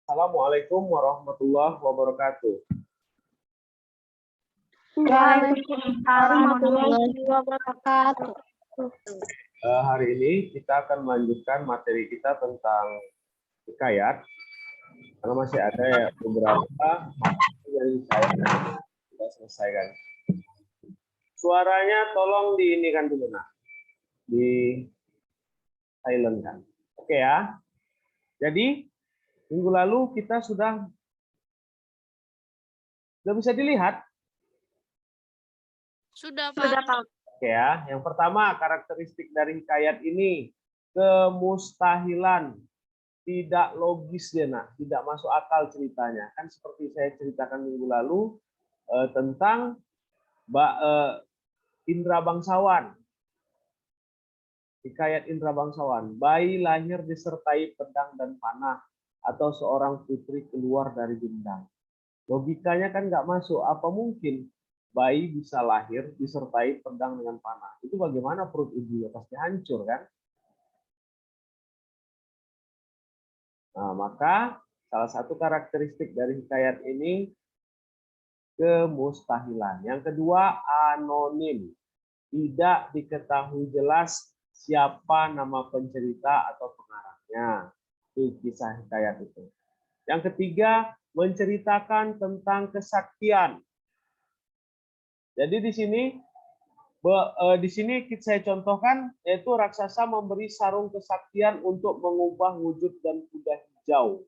Assalamualaikum warahmatullahi wabarakatuh. Waalaikumsalam warahmatullahi wabarakatuh. Hari ini kita akan melanjutkan materi kita tentang hikayat, karena masih ada beberapa yang saya sudah selesaikan. Suaranya tolong diinikan dulu, nak, di silent kan. Oke ya. Jadi minggu lalu kita sudah bisa dilihat. Sudah, Pak. Oke ya. Yang pertama, karakteristik dari hikayat ini kemustahilan, tidak logis dia, nak, tidak masuk akal ceritanya. Kan seperti saya ceritakan minggu lalu tentang Indra Bangsawan. Hikayat Indra Bangsawan, bayi lahir disertai pedang dan panah, atau seorang putri keluar dari gendang. Logikanya kan nggak masuk. Apa mungkin bayi bisa lahir disertai pedang dengan panah? Itu bagaimana perut ibunya? Pasti hancur kan? Nah, maka salah satu karakteristik dari hikayat ini kemustahilan. Yang kedua, anonim. Tidak diketahui jelas siapa nama pencerita atau pengarangnya. Itu kisah hikayat itu. Yang ketiga, menceritakan tentang kesaktian. Jadi di sini saya contohkan, yaitu raksasa memberi sarung kesaktian untuk mengubah wujud dan kuda hijau.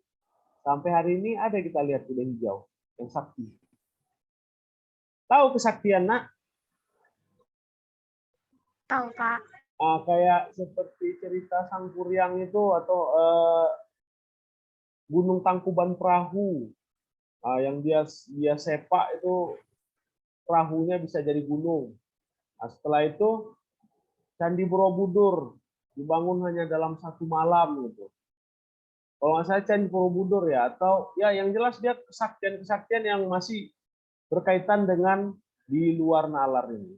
Sampai hari ini ada kita lihat kuda hijau yang sakti. Tahu kesaktian, nak? Tahu, Pak. Kayak seperti cerita Sang Kuryang itu, atau Gunung Tangkuban Perahu, yang dia sepak itu perahunya bisa jadi gunung. Nah, setelah itu Candi Borobudur dibangun hanya dalam 1 malam gitu. Kalau nggak salah Candi Borobudur ya, atau ya yang jelas dia kesaktian yang masih berkaitan dengan di luar nalar ini.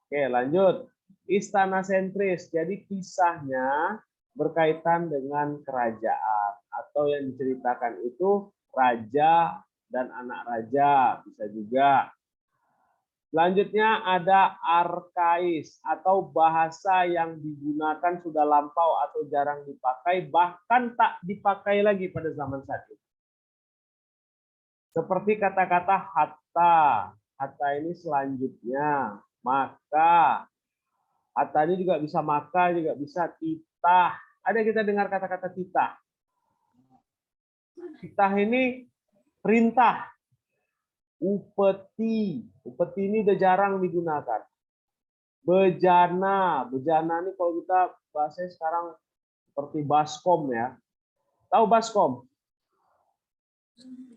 Oke, lanjut. Istana sentris. Jadi kisahnya berkaitan dengan kerajaan, atau yang diceritakan itu raja dan anak raja, bisa juga. Selanjutnya ada arkais, atau bahasa yang digunakan sudah lampau atau jarang dipakai, bahkan tak dipakai lagi pada zaman saat ini. Seperti kata-kata hatta. Hatta ini selanjutnya. Maka. Hatta ini juga bisa maka, juga bisa titah. Ada kita dengar kata-kata titah. Titah ini perintah. Upeti. Upeti ini udah jarang digunakan. Bejana. Bejana ini kalau kita bahasanya sekarang seperti baskom ya. Tahu baskom?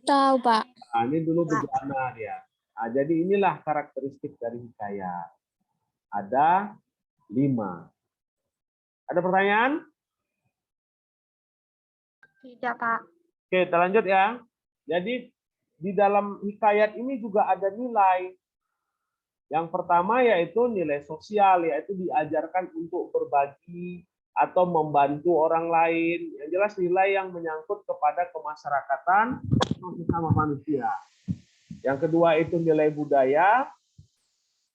Tahu, Pak. Nah, ini dulu bejana dia. Nah, jadi inilah karakteristik dari hikayat. Ada 5. Ada pertanyaan? Tidak, Pak. Oke, kita lanjut ya. Jadi di dalam hikayat ini juga ada nilai. Yang pertama yaitu nilai sosial, yaitu diajarkan untuk berbagi atau membantu orang lain. Yang jelas nilai yang menyangkut kepada kemasyarakatan sesama manusia. Yang kedua itu nilai budaya.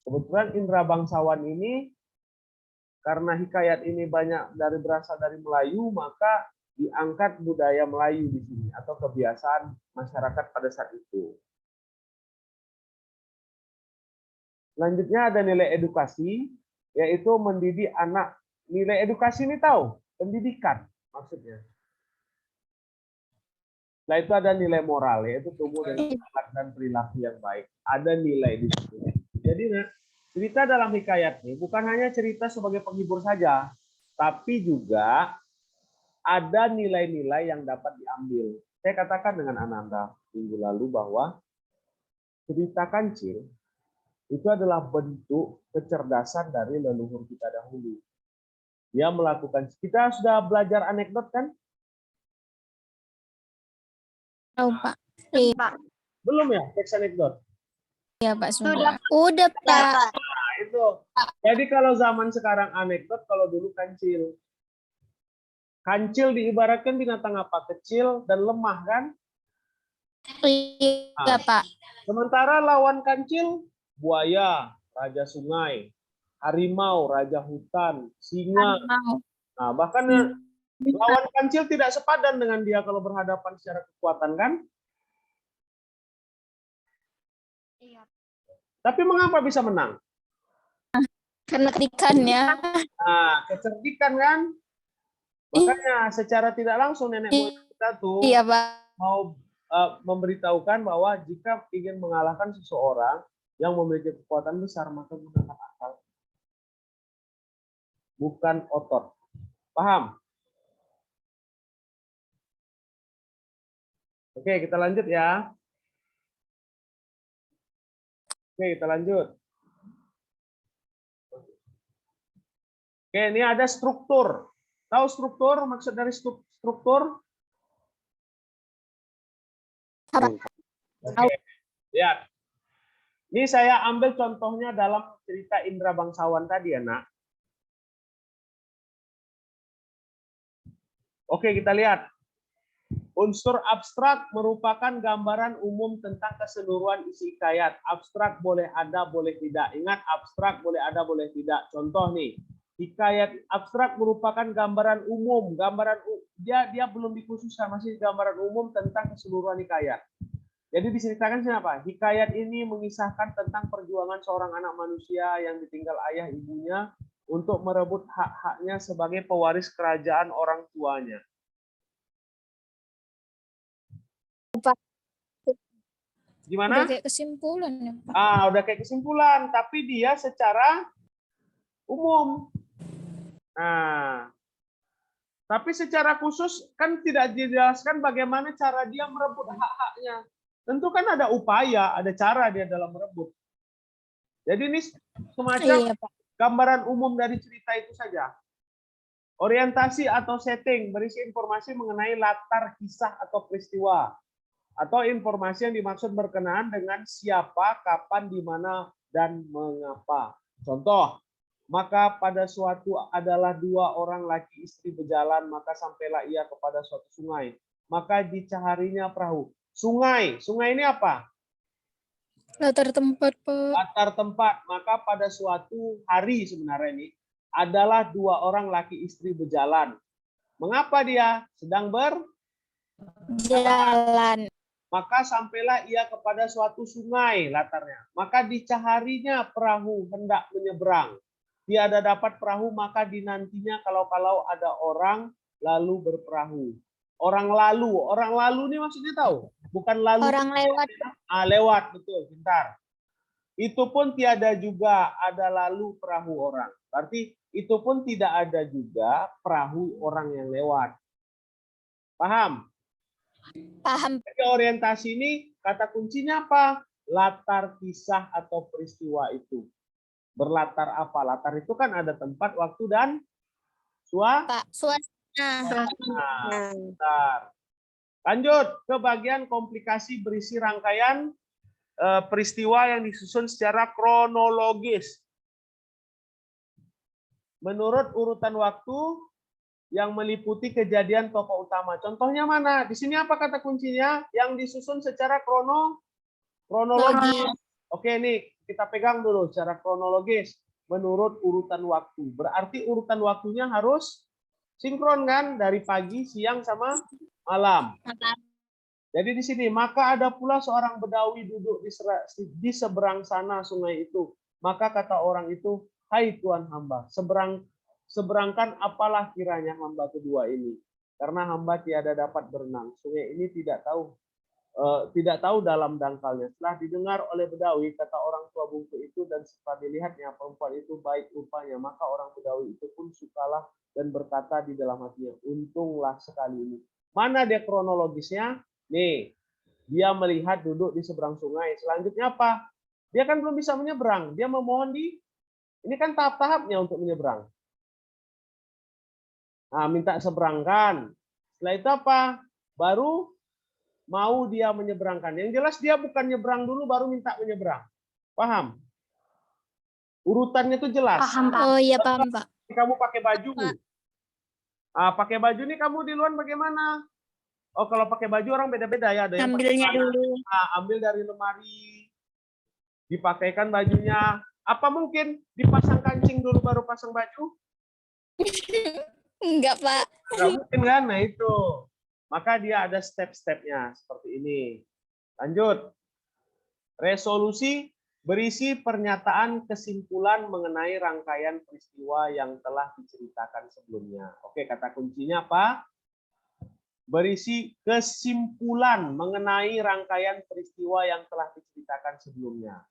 Kebetulan Indra Bangsawan ini, karena hikayat ini berasal dari Melayu, maka diangkat budaya Melayu di sini, atau kebiasaan masyarakat pada saat itu. Selanjutnya ada nilai edukasi, yaitu mendidik anak. Nilai edukasi ini tahu? Pendidikan maksudnya. Setelah itu ada nilai moral, yaitu tumbuh dengan akhlak dan perilaku yang baik. Ada nilai di sini. Jadi cerita dalam hikayat ini bukan hanya cerita sebagai penghibur saja, tapi juga ada nilai-nilai yang dapat diambil. Saya katakan dengan Ananda minggu lalu bahwa cerita kancil itu adalah bentuk kecerdasan dari leluhur kita dahulu. Dia melakukan, kita sudah belajar anekdot kan? Tahu, Pak. Iya, Belum ya, teks anekdot? Iya, Pak. Sudah, Pak. Nah, itu. Jadi kalau zaman sekarang anekdot, kalau dulu kancil. Kancil diibaratkan binatang apa? Kecil dan lemah kan? Iya, Pak. Sementara lawan kancil, buaya, raja sungai, harimau, raja hutan, singa. Harimau. Nah, bahkan lawan kancil tidak sepadan dengan dia kalau berhadapan secara kekuatan kan? Iya. Tapi mengapa bisa menang? Karena ketikannya. Nah, kecerdikan kan? Makanya secara tidak langsung nenek moyang kita tuh Iya, Pak. mau memberitahukan bahwa jika ingin mengalahkan seseorang yang memiliki kekuatan besar, maka gunakan akal, bukan otot. Paham? Oke, kita lanjut ya. Oke, kita lanjut. Oke, ini ada struktur. Tahu struktur? Maksud dari struktur? Apa? Oke, lihat. Ini saya ambil contohnya dalam cerita Indra Bangsawan tadi ya, Nak. Oke, kita lihat. Unsur abstrak merupakan gambaran umum tentang keseluruhan isi hikayat. Abstrak boleh ada, boleh tidak. Ingat, abstrak boleh ada, boleh tidak. Contoh nih, hikayat abstrak merupakan gambaran umum. Dia belum dikhususkan, masih gambaran umum tentang keseluruhan hikayat. Jadi diceritakan siapa? Hikayat ini mengisahkan tentang perjuangan seorang anak manusia yang ditinggal ayah ibunya untuk merebut hak-haknya sebagai pewaris kerajaan orang tuanya. Gimana? Udah kayak kesimpulan ya, Pak. Udah kayak kesimpulan, tapi dia secara umum. Nah, tapi secara khusus kan tidak dijelaskan bagaimana cara dia merebut hak-haknya. Tentu kan ada upaya, ada cara dia dalam merebut. Jadi ini semacam gambaran umum dari cerita itu saja. Orientasi atau setting berisi informasi mengenai latar kisah atau peristiwa, atau informasi yang dimaksud berkenaan dengan siapa, kapan, di mana, dan mengapa. Contoh, maka pada suatu adalah dua orang laki istri berjalan, maka sampailah ia kepada suatu sungai. Maka dicarinya perahu. Sungai ini apa? Latar tempat, Pak. Latar tempat. Maka pada suatu hari sebenarnya ini adalah dua orang laki istri berjalan. Mengapa dia sedang Jalan. Maka sampailah ia kepada suatu sungai, latarnya. Maka dicarinya perahu hendak menyeberang. Tiada dapat perahu, maka dinantinya kalau ada orang lalu berperahu. Orang lalu ini maksudnya tahu? Bukan lalu. Orang lewat. Lewat, betul, pintar. Itu pun tiada juga ada lalu perahu orang. Berarti itu pun tidak ada juga perahu orang yang lewat. Paham? Paham. Jadi orientasi ini kata kuncinya apa? Latar kisah atau peristiwa itu. Berlatar apa? Latar itu kan ada tempat, waktu, dan suasana. Bentar. Lanjut ke bagian komplikasi berisi rangkaian peristiwa yang disusun secara kronologis. Menurut urutan waktu yang meliputi kejadian tokoh utama. Contohnya mana? Di sini apa kata kuncinya? Yang disusun secara kronologis. Oke, nih kita pegang dulu secara kronologis. Menurut urutan waktu. Berarti urutan waktunya harus sinkron kan? Dari pagi, siang, sama malam. Jadi di sini, maka ada pula seorang bedawi duduk di seberang sana sungai itu. Maka kata orang itu, hai Tuhan hamba, seberangkan apalah kiranya hamba kedua ini, karena hamba tiada dapat berenang. Sungai ini tidak tahu dalam dangkalnya. Setelah didengar oleh bedawi kata orang tua bungsu itu, dan setelah dilihatnya perempuan itu baik rupanya, maka orang bedawi itu pun sukalah dan berkata di dalam hatinya, untunglah sekali ini. Mana dia kronologisnya? Nih, dia melihat duduk di seberang sungai. Selanjutnya apa? Dia kan belum bisa menyeberang. Dia memohon ini kan tahap-tahapnya untuk menyeberang. Nah, minta seberangkan. Setelah itu apa? Baru mau dia menyeberangkan. Yang jelas dia bukan nyeberang dulu baru minta menyeberang. Paham? Urutannya itu jelas. Paham, Pak. Oh iya, paham, Pak. Kamu pakai baju. Pakai baju nih kamu di luar bagaimana? Oh, kalau pakai baju orang beda-beda ya. Ada yang Ambilnya dulu. ambil dari lemari, dipakaikan bajunya. Apa mungkin dipasang kancing dulu baru pasang baju? Enggak, Pak. Nggak mungkin kan? Nah itu. Maka dia ada step-stepnya seperti ini. Lanjut. Resolusi berisi pernyataan kesimpulan mengenai rangkaian peristiwa yang telah diceritakan sebelumnya. Oke, kata kuncinya apa? Berisi kesimpulan mengenai rangkaian peristiwa yang telah diceritakan sebelumnya.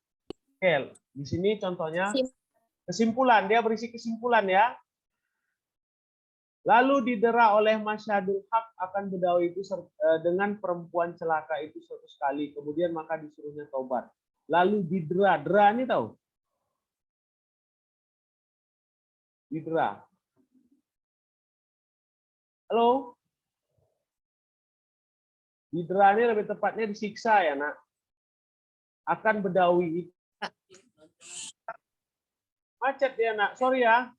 Oke, di sini contohnya kesimpulan, dia berisi kesimpulan ya. Lalu didera oleh Masyadul Haq akan bedawi itu dengan perempuan celaka itu suatu sekali. Kemudian maka disuruhnya taubat. Lalu didera, dera ini tahu? Didera. Halo? Didera ini lebih tepatnya disiksa ya nak. Akan bedawi. Macet ya nak, sorry ya.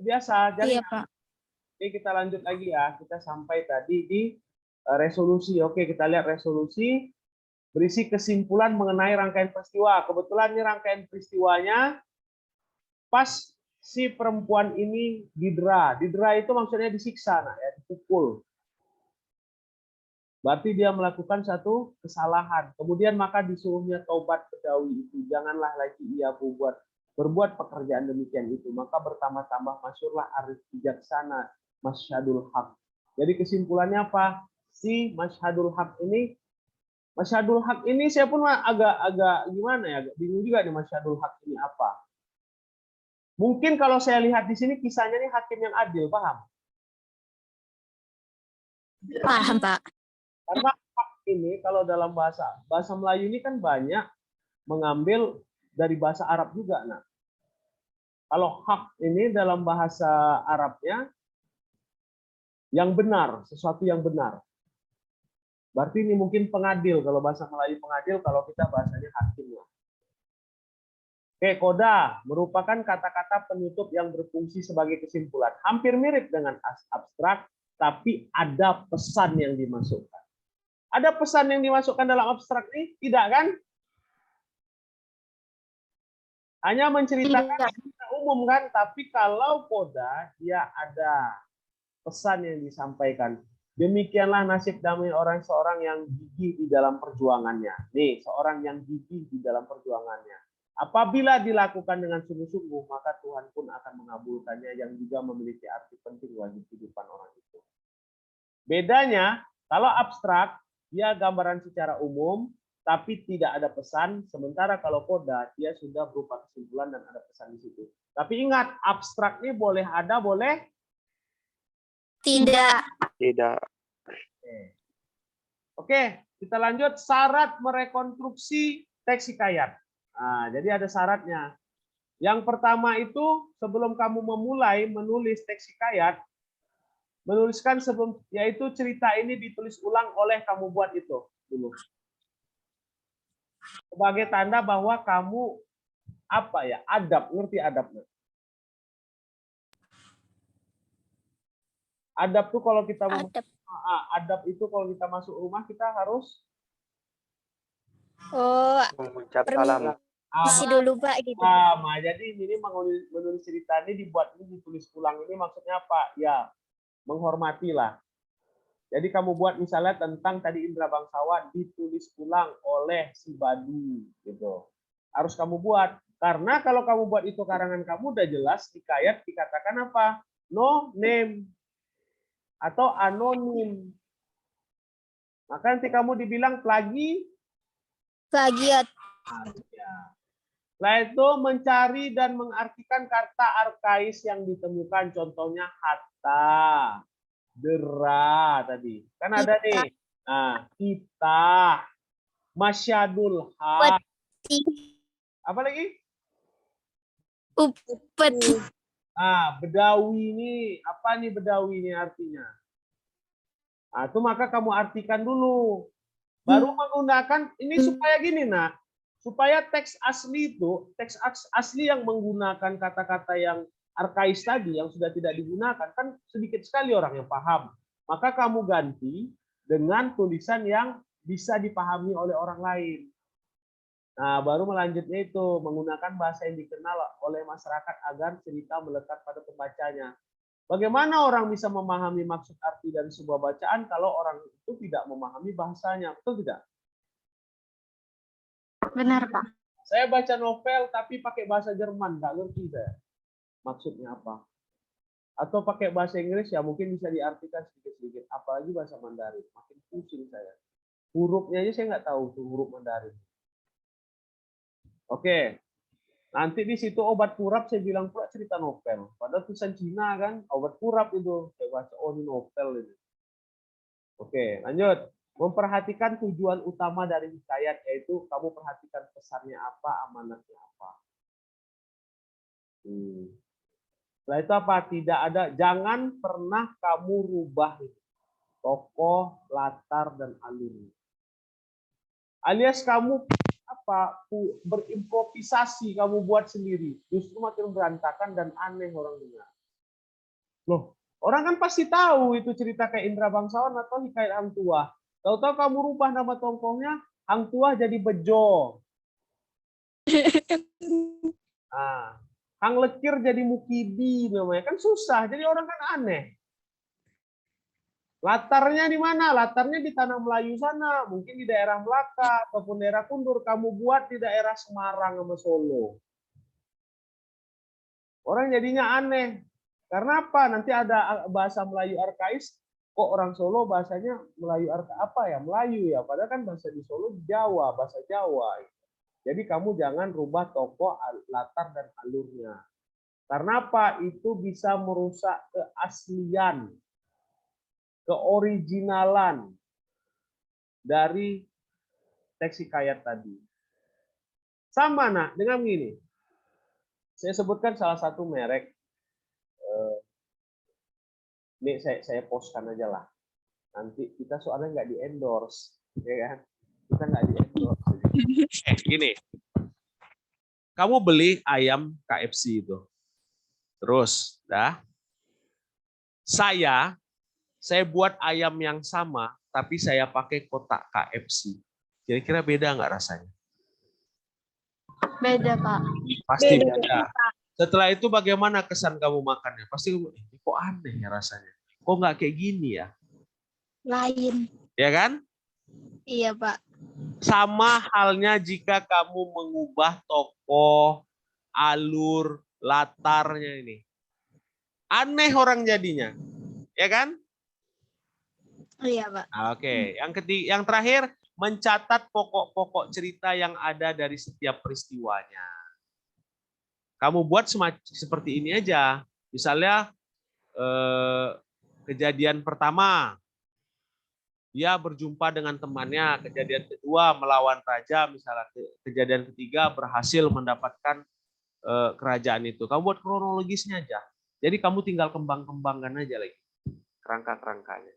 Biasa. Jadi Iya, Pak. Oke, kita lanjut lagi ya. Kita sampai tadi di resolusi. Oke, kita lihat resolusi berisi kesimpulan mengenai rangkaian peristiwa. Kebetulan ini rangkaian peristiwanya pas si perempuan ini didera. Didera itu maksudnya disiksa, nah, ya, dipukul. Berarti dia melakukan satu kesalahan. Kemudian maka disuruhnya taubat bedawi itu. Janganlah lagi ia berbuat pekerjaan demikian itu. Maka bertambah-tambah masyhurlah arif bijaksana Masyhadul Haq. Jadi kesimpulannya apa? Si Masyhadul Haq ini saya pun agak gimana ya, agak bingung juga nih Masyhadul Haq ini apa. Mungkin kalau saya lihat di sini kisahnya nih hakim yang adil, paham? Paham, Pak. Karena hak ini kalau dalam bahasa Melayu ini kan banyak mengambil dari bahasa Arab juga. Nah, kalau hak ini dalam bahasa Arabnya yang benar, sesuatu yang benar. Berarti ini mungkin pengadil, kalau bahasa Melayu pengadil, kalau kita bahasanya hakim. Oke, koda merupakan kata-kata penutup yang berfungsi sebagai kesimpulan. Hampir mirip dengan abstrak, tapi ada pesan yang dimasukkan. Ada pesan yang dimasukkan dalam abstrak ini? Tidak kan? Hanya menceritakan umum kan, tapi kalau koda, dia ada pesan yang disampaikan. Demikianlah nasib damai seorang yang gigih di dalam perjuangannya. Nih, seorang yang gigih di dalam perjuangannya. Apabila dilakukan dengan sungguh-sungguh, maka Tuhan pun akan mengabulkannya, yang juga memiliki arti penting bagi kehidupan orang itu. Bedanya, kalau abstrak, dia gambaran secara umum, tapi tidak ada pesan. Sementara kalau koda, dia sudah berupa kesimpulan dan ada pesan di situ. Tapi ingat, abstrak ini boleh ada, boleh Tidak. Tidak. Oke, kita lanjut. Syarat merekonstruksi teks hikayat. Nah, jadi ada syaratnya. Yang pertama itu, sebelum kamu memulai menulis teks hikayat, menuliskan sebelum, yaitu cerita ini ditulis ulang oleh kamu buat itu dulu. Sebagai tanda bahwa kamu apa ya, adab, ngerti adabnya. Adab tuh kalau kita adab itu kalau kita masuk rumah kita harus mengucap salam. Isi dulu, Pak, gitu. Jadi ini menulis cerita ini dibuat ini ditulis ulang ini maksudnya apa? Ya, menghormatilah. Jadi kamu buat misalnya tentang tadi Indra Bangsawan ditulis ulang oleh si Badu gitu. Harus kamu buat karena kalau kamu buat itu karangan kamu udah jelas hikayat dikatakan apa? No name atau anonim. Maka nanti kamu dibilang Plagiat. Setelah itu mencari dan mengartikan kata arkais yang ditemukan. Contohnya hatta, dera tadi. Kan ada nih. Nah, kita, masyadul haq. Apa lagi? Upet. Bedawi ini. Apa nih bedawi ini artinya? Nah, itu maka kamu artikan dulu. Baru menggunakan ini supaya gini, supaya teks asli itu, teks asli yang menggunakan kata-kata yang arkais tadi yang sudah tidak digunakan, kan sedikit sekali orang yang paham. Maka kamu ganti dengan tulisan yang bisa dipahami oleh orang lain. Nah, baru melanjutnya itu menggunakan bahasa yang dikenal oleh masyarakat agar cerita melekat pada pembacanya. Bagaimana orang bisa memahami maksud arti dari sebuah bacaan kalau orang itu tidak memahami bahasanya? Betul tidak? Benar, Pak. Saya baca novel tapi pakai bahasa Jerman, nggak ngerti saya maksudnya apa. Atau pakai bahasa Inggris ya mungkin bisa diartikan sedikit-sedikit. Apalagi bahasa Mandarin, makin pusing saya. Hurufnya aja saya nggak tahu tuh huruf Mandarin. Oke, nanti di situ obat kurap saya bilang pula cerita novel. Padahal tulisan Cina kan, obat kurap itu. Saya baca, oh ini novel ini. Oke, lanjut. Memperhatikan tujuan utama dari hikayat, yaitu kamu perhatikan pesannya apa, amanatnya apa. Setelah itu apa? Tidak ada, jangan pernah kamu rubah tokoh, latar, dan alur. Alias kamu berimprovisasi, kamu buat sendiri, justru makin berantakan dan aneh orang dengar. Loh, orang kan pasti tahu itu cerita kayak Indra Bangsawan atau hikayat Hang Tuah. Tahu-tahu kamu rubah nama tokohnya, Hang Tuah jadi Bejo. Nah, Hang Lekir jadi Mukidi namanya, kan susah. Jadi orang kan aneh. Latarnya di mana? Latarnya di tanah Melayu sana, mungkin di daerah Melaka ataupun daerah Kundur. Kamu buat di daerah Semarang sama Solo. Orang jadinya aneh. Karena apa? Nanti ada bahasa Melayu arkais. Kok orang Solo bahasanya Melayu apa ya? Melayu ya. Padahal kan bahasa di Solo Jawa, bahasa Jawa. Jadi kamu jangan rubah tokoh, latar dan alurnya. Karena apa? Itu bisa merusak keaslian, keoriginalan dari teks hikayat tadi. Sama nah dengan begini. Saya sebutkan salah satu merek. Ini saya postkan aja lah. Nanti kita soalnya nggak di endorse, ya kan? Kita nggak di endorse. Gini, kamu beli ayam KFC itu, terus, saya buat ayam yang sama, tapi saya pakai kotak KFC. Kira-kira beda nggak rasanya? Beda, Pak. Pasti beda. Setelah itu bagaimana kesan kamu makannya? Pasti kok aneh ya rasanya. Kok nggak kayak gini ya? Lain. Ya kan? Iya, Pak. Sama halnya jika kamu mengubah tokoh, alur, latarnya ini. Aneh orang jadinya. Ya kan? Iya, Pak. Oke, yang terakhir, mencatat pokok-pokok cerita yang ada dari setiap peristiwanya. Kamu buat seperti ini aja. Misalnya kejadian pertama, dia berjumpa dengan temannya. Kejadian kedua melawan raja, misalnya. Kejadian ketiga berhasil mendapatkan kerajaan itu. Kamu buat kronologisnya aja. Jadi kamu tinggal kembang-kembangkan aja lagi kerangka-kerangkanya.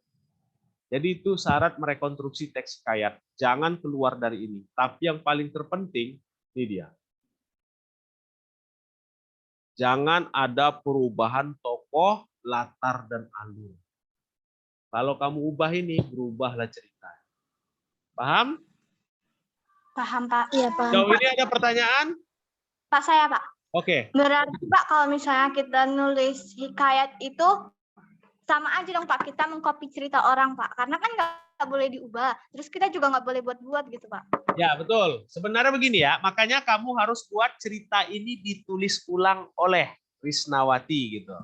Jadi itu syarat merekonstruksi teks hikayat. Jangan keluar dari ini. Tapi yang paling terpenting, ini dia. Jangan ada perubahan tokoh, latar, dan alur. Kalau kamu ubah ini, berubahlah cerita. Paham? Paham, Pak. Iya, paham. Jauh ini ada pertanyaan? Pak, saya, Pak. Oke. Berarti, Pak, kalau misalnya kita nulis hikayat itu sama aja dong, Pak. Kita mengcopy cerita orang, Pak. Karena kan nggak boleh diubah. Terus kita juga nggak boleh buat-buat gitu, Pak. Ya, betul. Sebenarnya begini ya, makanya kamu harus buat cerita ini ditulis ulang oleh Risnawati gitu.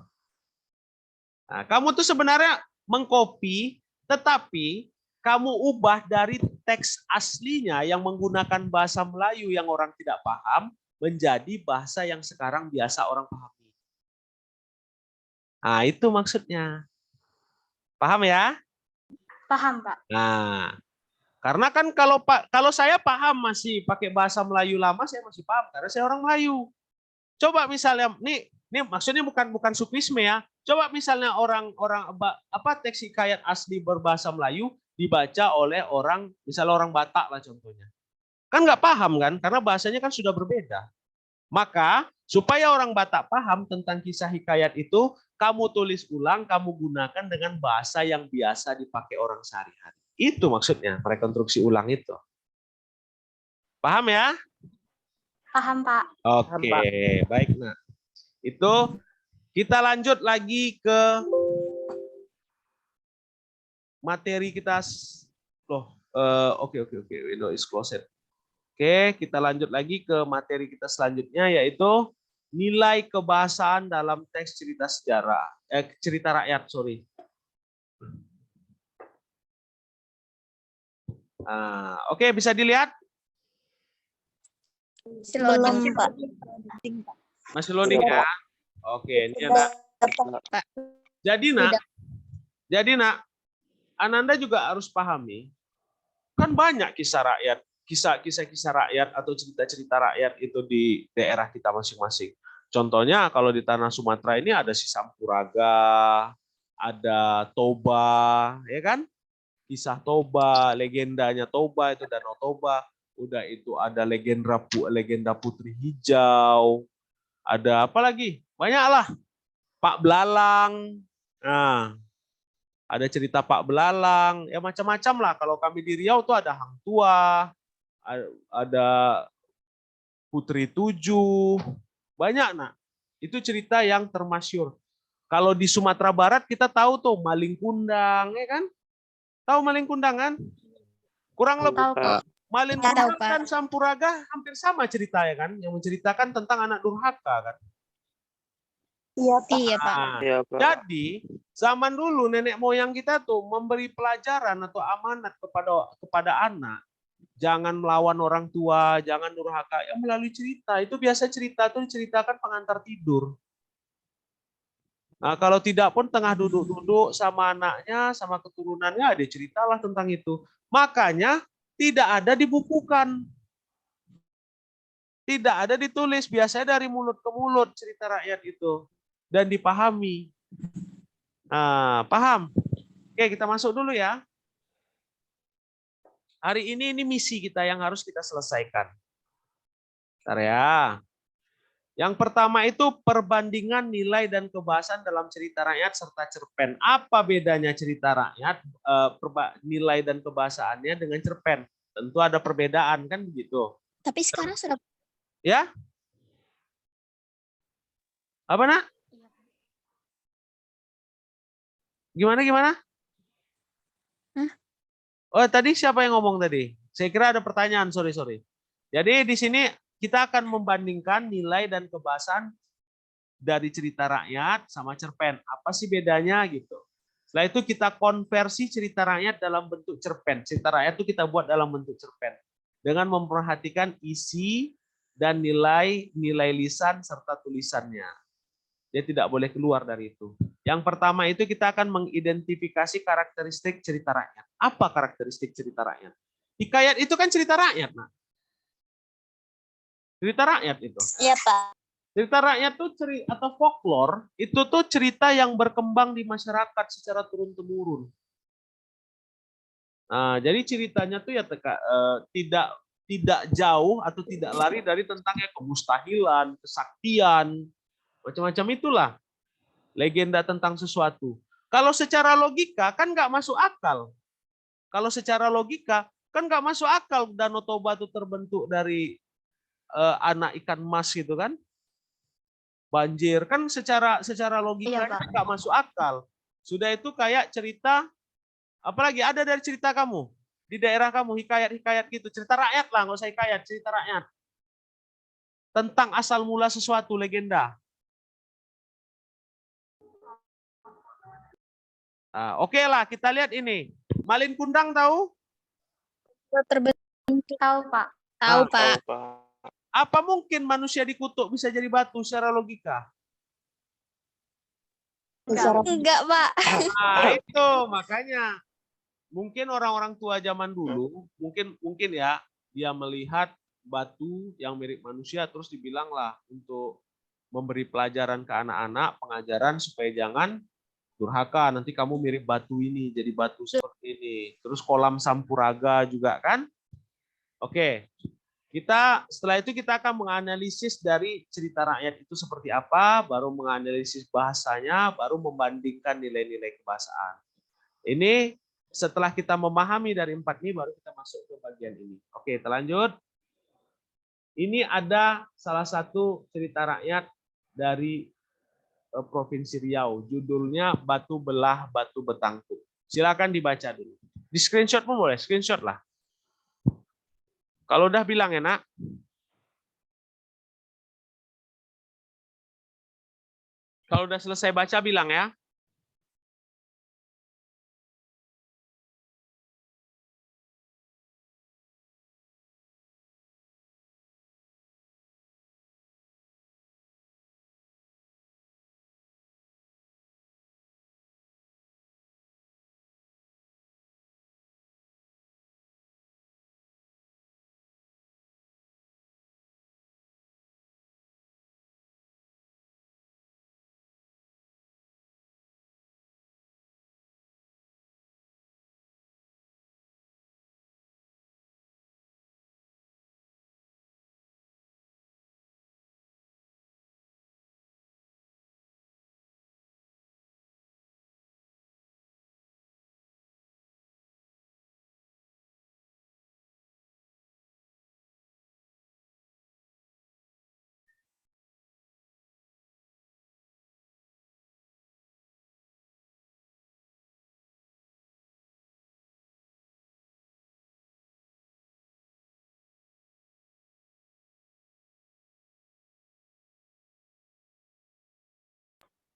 Nah, kamu tuh sebenarnya mengcopy, tetapi kamu ubah dari teks aslinya yang menggunakan bahasa Melayu yang orang tidak paham menjadi bahasa yang sekarang biasa orang pahami. Nah, itu maksudnya. Paham ya? Paham, Pak. Nah, karena kan kalau saya paham masih pakai bahasa Melayu lama, saya masih paham karena saya orang Melayu. Coba misalnya, nih maksudnya bukan sufisme ya. Coba misalnya orang teks hikayat asli berbahasa Melayu dibaca oleh misalnya orang Batak lah contohnya. Kan nggak paham kan, karena bahasanya kan sudah berbeda. Maka supaya orang Batak paham tentang kisah hikayat itu, kamu tulis ulang, kamu gunakan dengan bahasa yang biasa dipakai orang sehari-hari. Itu maksudnya rekonstruksi ulang itu. Paham ya? Paham, Pak. Oke, baik. Nah, itu kita lanjut lagi ke materi kita. Oke. Window is closed. Oke, kita lanjut lagi ke materi kita selanjutnya, yaitu nilai kebahasaan dalam teks cerita sejarah, cerita rakyat, sorry. Oke, bisa dilihat? Belum, Pak. Masih loading ya? Oke, ini ada. Jadi nak, Ananda juga harus pahami, kan banyak kisah rakyat, kisah rakyat atau cerita-cerita rakyat itu di daerah kita masing-masing. Contohnya kalau di tanah Sumatera ini ada si Sampuraga, ada Toba, ya kan? Kisah Toba, legendanya Toba itu Danau Toba. Udah itu ada legenda Putri Hijau. Ada apa lagi? Banyaklah. Pak Belalang. Nah, ada cerita Pak Belalang, ya macam-macam lah. Kalau kami di Riau tuh ada Hang Tuah, ada Putri Tujuh, banyak nak. Itu cerita yang termasyur. Kalau di Sumatera Barat kita tahu tuh Maling Kundang, ya kan? Tahu Maling Kundang kan? Kurang lebih Maling Kundang dan Sampuraga hampir sama ceritanya kan, yang menceritakan tentang anak durhaka kan. Iya, Pak. Iya, Pak. Jadi zaman dulu nenek moyang kita tuh memberi pelajaran atau amanat kepada anak, jangan melawan orang tua, jangan durhaka. Ya melalui cerita. Itu biasa cerita tuh diceritakan pengantar tidur. Nah, kalau tidak pun tengah duduk-duduk sama anaknya, sama keturunannya, dia ceritalah tentang itu. Makanya tidak ada dibukukan. Tidak ada ditulis. Biasanya dari mulut ke mulut cerita rakyat itu. Dan dipahami. Nah, paham? Oke, kita masuk dulu ya. Hari ini misi kita yang harus kita selesaikan. Bentar ya. Yang pertama itu perbandingan nilai dan kebahasan dalam cerita rakyat serta cerpen. Apa bedanya cerita rakyat, nilai dan kebahasaannya dengan cerpen? Tentu ada perbedaan kan begitu. Tapi sekarang sudah. Ya? Apa nak? Gimana? Oh, tadi siapa yang ngomong tadi? Saya kira ada pertanyaan, sorry. Jadi di sini kita akan membandingkan nilai dan kebahasan dari cerita rakyat sama cerpen. Apa sih bedanya gitu. Setelah itu kita konversi cerita rakyat dalam bentuk cerpen. Cerita rakyat itu kita buat dalam bentuk cerpen. Dengan memperhatikan isi dan nilai lisan serta tulisannya. Dia tidak boleh keluar dari itu. Yang pertama itu kita akan mengidentifikasi karakteristik cerita rakyat. Apa karakteristik cerita rakyat? Hikayat itu kan cerita rakyat, nah. Cerita rakyat itu. Iya, Pak. Cerita rakyat tuh atau folklore itu tuh cerita yang berkembang di masyarakat secara turun-temurun. Nah, jadi ceritanya tuh ya tidak jauh atau tidak lari dari tentang ya kemustahilan, kesaktian, macam-macam itulah. Legenda tentang sesuatu. Kalau secara logika kan nggak masuk akal. Kalau secara logika kan nggak masuk akal Danau Toba itu terbentuk dari anak ikan mas gitu kan, banjir kan secara logika nggak masuk akal. Sudah itu kayak cerita, apalagi ada dari cerita kamu di daerah kamu hikayat gitu, cerita rakyat lah, nggak usah hikayat, cerita rakyat tentang asal mula sesuatu, legenda. Nah, oke lah, kita lihat ini. Maling Kundang tahu? Tahu, Pak. Tahu, Pak. Apa mungkin manusia dikutuk bisa jadi batu secara logika? Enggak, Pak. Nah, itu makanya mungkin orang-orang tua zaman dulu mungkin ya dia melihat batu yang mirip manusia terus dibilanglah untuk memberi pelajaran ke anak-anak, pengajaran supaya jangan durhaka, nanti kamu mirip batu ini, jadi batu seperti ini. Terus kolam Sampuraga juga kan? Oke. Setelah itu kita akan menganalisis dari cerita rakyat itu seperti apa, baru menganalisis bahasanya, baru membandingkan nilai-nilai kebahasaan. Ini setelah kita memahami dari 4 ini, baru kita masuk ke bagian ini. Oke, kita lanjut. Ini ada salah satu cerita rakyat dari Provinsi Riau. Judulnya Batu Belah Batu Betangkuk. Silakan dibaca dulu. Di screenshot pun boleh, screenshot lah. Kalau udah bilang enak. Kalau udah selesai baca bilang ya.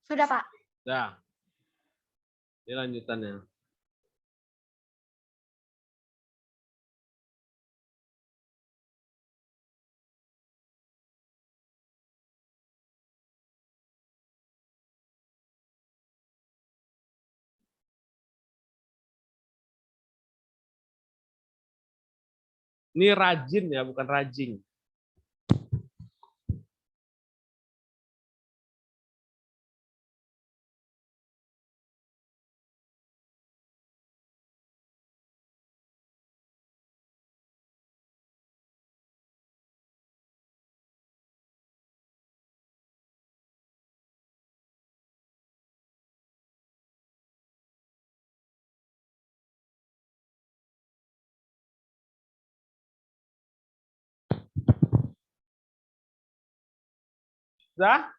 Sudah, Pak. Nah, ini lanjutannya. Ini rajin ya, bukan rajing. Sudah?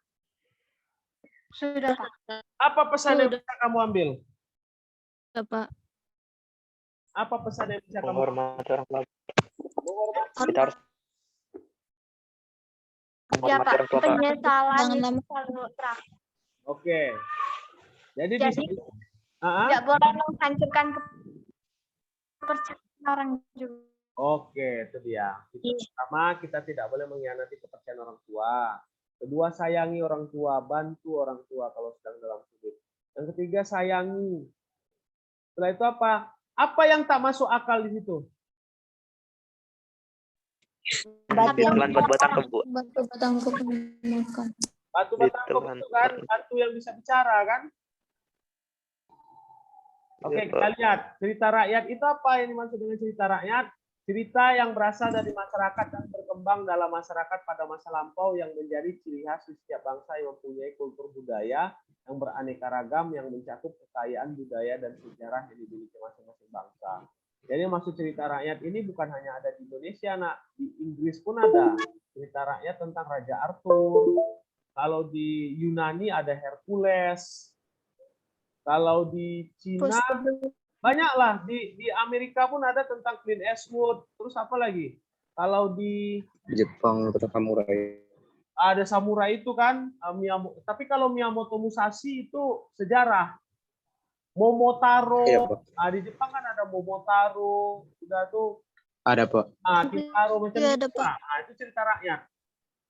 Sudah, Pak. Apa pesan yang bisa kamu ambil? Sudah, Pak. Apa pesan yang bisa kamu ambil? Menghormati orang tua. Menghormati. Kita harus Ya, menghormati Pak. orang tua, Pak. Penyesalan Jangan itu lama. selalu terakhir. Oke. Jadi di Jadi, sini Ah, tidak boleh menghancurkan kepercayaan orang juga. Oke, itu dia. Pertama, kita tidak boleh mengkhianati kepercayaan orang tua. Kedua, sayangi orang tua, bantu orang tua kalau sedang dalam sulit. Yang ketiga, sayangi. Setelah itu apa? Apa yang tak masuk akal di situ? Iklan buat batang kebu. Batu Betangkuk makan. Batu Betangkuk itu kan batu yang bisa bicara kan? Oke, kita lihat cerita rakyat itu apa yang dimaksud dengan cerita rakyat? Cerita yang berasal dari masyarakat dan berkembang dalam masyarakat pada masa lampau yang menjadi ciri khas di setiap bangsa yang mempunyai kultur budaya yang beraneka ragam yang mencakup kekayaan budaya dan sejarah yang dimiliki masing-masing bangsa. Jadi maksud cerita rakyat ini bukan hanya ada di Indonesia, nak, di Inggris pun ada cerita rakyat tentang Raja Arthur. Kalau di Yunani ada Hercules. Kalau di Cina banyaklah, di Amerika pun ada tentang Clint Eastwood. Terus apa lagi? Kalau di Jepang tentang samurai. ada samurai itu kan, tapi kalau Miyamoto Musashi itu sejarah. Momotaro, Iya, Pak. di Jepang kan ada Momotaro, udah tuh. Ada, Pak. Kintaro macam Iya, itu. ada, Pak. Itu cerita rakyat.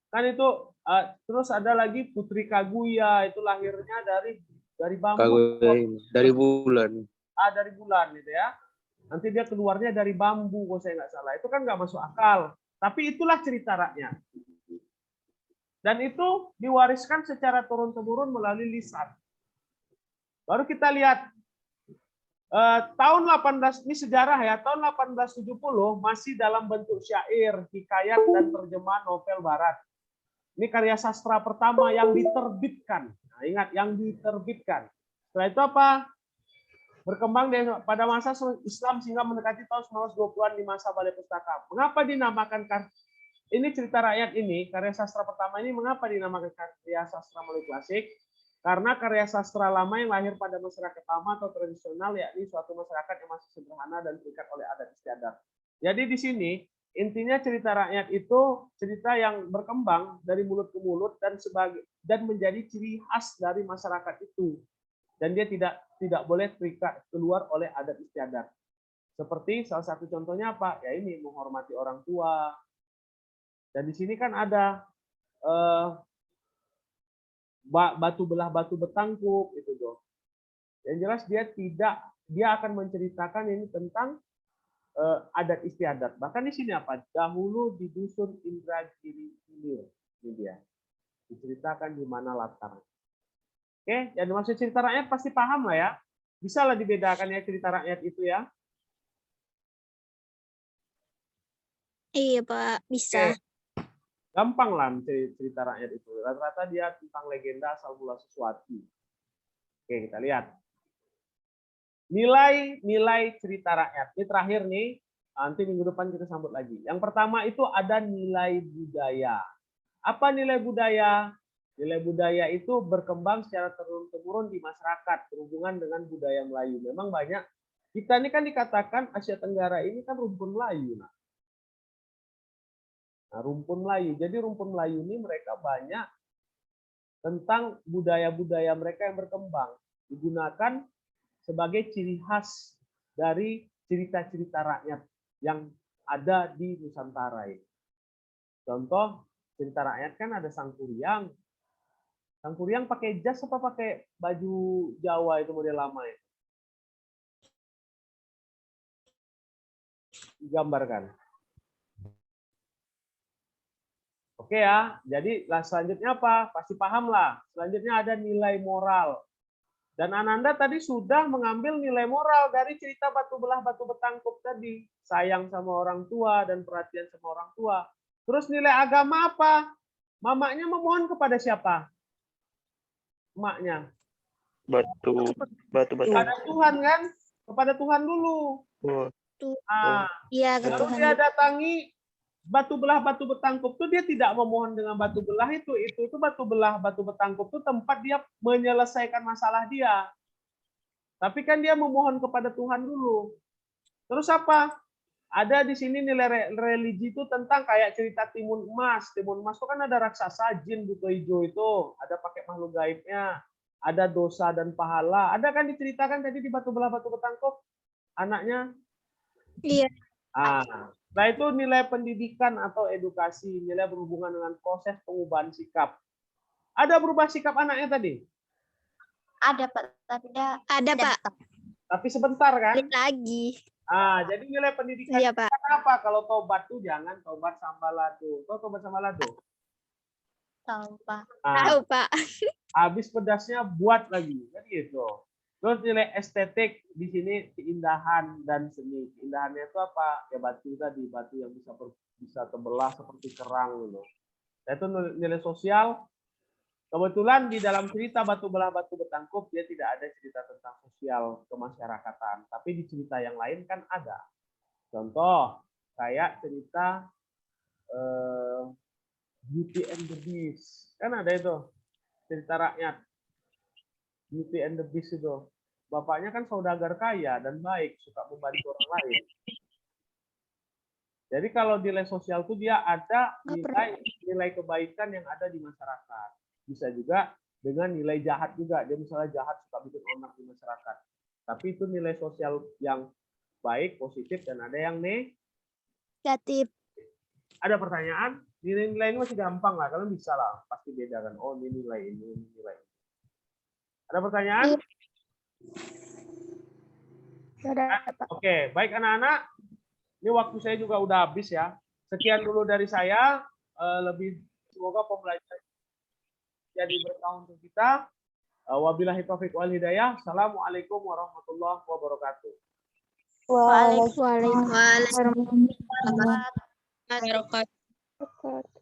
Kan itu terus ada lagi Putri Kaguya, itu lahirnya dari bambu. Kaguya dari bulan. Dari bulan gitu ya. Nanti dia keluarnya dari bambu, kalau saya nggak salah. Itu kan nggak masuk akal. Tapi itulah cerita rakyat. Dan itu diwariskan secara turun-temurun melalui lisan. Baru kita lihat Tahun 18 ini sejarah ya, tahun 1870 masih dalam bentuk syair, hikayat dan terjemahan novel barat. Ini karya sastra pertama yang diterbitkan. Nah, ingat yang diterbitkan. Setelah itu apa? Berkembang pada masa Islam sehingga mendekati tahun 1920-an di masa Balai Pustaka. Mengapa dinamakan ini cerita rakyat ini, karya sastra pertama ini mengapa dinamakan karya sastra mulai klasik? Karena karya sastra lama yang lahir pada masyarakat lama atau tradisional, yakni suatu masyarakat yang masih sederhana dan terikat oleh adat istiadat. Jadi di sini intinya cerita rakyat itu cerita yang berkembang dari mulut ke mulut dan menjadi ciri khas dari masyarakat itu. Dan dia tidak boleh terikat keluar oleh adat istiadat. Seperti salah satu contohnya apa? Ya ini menghormati orang tua. Dan di sini kan ada batu belah batu betangkup itu tuh. Yang jelas dia akan menceritakan ini tentang adat istiadat. Bahkan di sini apa? Dahulu di dusun Indragiri Hilir. Ini dia. Diceritakan di mana latar. Oke, yang dimaksud cerita rakyat pasti paham lah ya. Bisa lah dibedakan ya cerita rakyat itu ya. Iya, Pak. Bisa. Oke. Gampang lah cerita rakyat itu. Rata-rata dia tentang legenda asal mula sesuatu. Oke, kita lihat. Nilai-nilai cerita rakyat. Ini terakhir nih, nanti minggu depan kita sambut lagi. Yang pertama itu ada nilai budaya. Apa nilai budaya? Nilai budaya itu berkembang secara turun-temurun di masyarakat berhubungan dengan budaya Melayu. Memang banyak. Kita ini kan dikatakan Asia Tenggara ini kan rumpun Melayu. Nah, rumpun Melayu. Jadi rumpun Melayu ini mereka banyak tentang budaya-budaya mereka yang berkembang. Digunakan sebagai ciri khas dari cerita-cerita rakyat yang ada di Nusantara ini. Contoh, cerita rakyat kan ada Sangkuriang. Sangkuriang pakai jas apa pakai baju Jawa itu model lama ya? Digambarkan. Oke ya, jadi selanjutnya apa? Pasti paham lah. Selanjutnya ada nilai moral. Dan Ananda tadi sudah mengambil nilai moral dari cerita batu belah batu betangkup tadi. Sayang sama orang tua dan perhatian sama orang tua. Terus nilai agama apa? Mamanya memohon kepada siapa? Emaknya. Batu Kepada Tuhan kan? Kepada Tuhan dulu. Iya, ke Lalu Tuhan. dia datangi batu belah batu betangkup itu dia tidak memohon dengan batu belah itu batu belah batu betangkup itu tempat dia menyelesaikan masalah dia. Tapi kan dia memohon kepada Tuhan dulu. Terus apa? Ada di sini nilai religi itu tentang kayak cerita Timun Emas. Timun Emas itu kan ada raksasa jin buto hijau itu, ada pakai makhluk gaibnya, ada dosa dan pahala. Ada kan diceritakan tadi di batu belah batu betangkup anaknya. Iya. Nah itu nilai pendidikan atau edukasi, nilai berhubungan dengan proses pengubahan sikap. Ada berubah sikap anaknya tadi? Ada, Pak. Tapi Ada, Pak. Tapi sebentar kan? Balik lagi. Jadi nilai pendidikan Iya, Pak. apa? Kalau tobat tuh jangan tobat sama lado. Tahu tobat sama lado? tahu, Pak. Tahu, Pak. Habis pedasnya buat lagi. Kan gitu. Terus nilai estetik di sini keindahan dan seni. Keindahannya itu apa? Ya batu tadi, batu yang bisa terbelah seperti kerang gitu. Itu nilai sosial. Kebetulan di dalam cerita batu belah batu betangkup dia tidak ada cerita tentang sosial kemasyarakatan, tapi di cerita yang lain kan ada. Contoh kayak cerita Beauty and the Beast, kan ada itu cerita rakyat. Beauty and the Beast itu. Bapaknya kan saudagar kaya dan baik, suka membantu orang lain. Jadi kalau nilai sosial itu dia ada nilai kebaikan yang ada di masyarakat. Bisa juga dengan nilai jahat juga. Dia misalnya jahat suka bikin onar di masyarakat. Tapi itu nilai sosial yang baik, positif, dan ada yang Negatif. Ada pertanyaan? Nilai-nilai ini masih gampang lah. Kalian bisa lah. Pasti bedakan. Oh ini nilai ini nilai ini. Ada pertanyaan? Oke, baik anak-anak. Ini waktu saya juga udah habis ya. Sekian dulu dari saya. Semoga pembelajaran jadi berkah untuk kita. Wabillahi taufiq wal hidayah. Assalamualaikum warahmatullahi wabarakatuh. Waalaikumsalam. Waalaikumsalam. Wabarakatuh.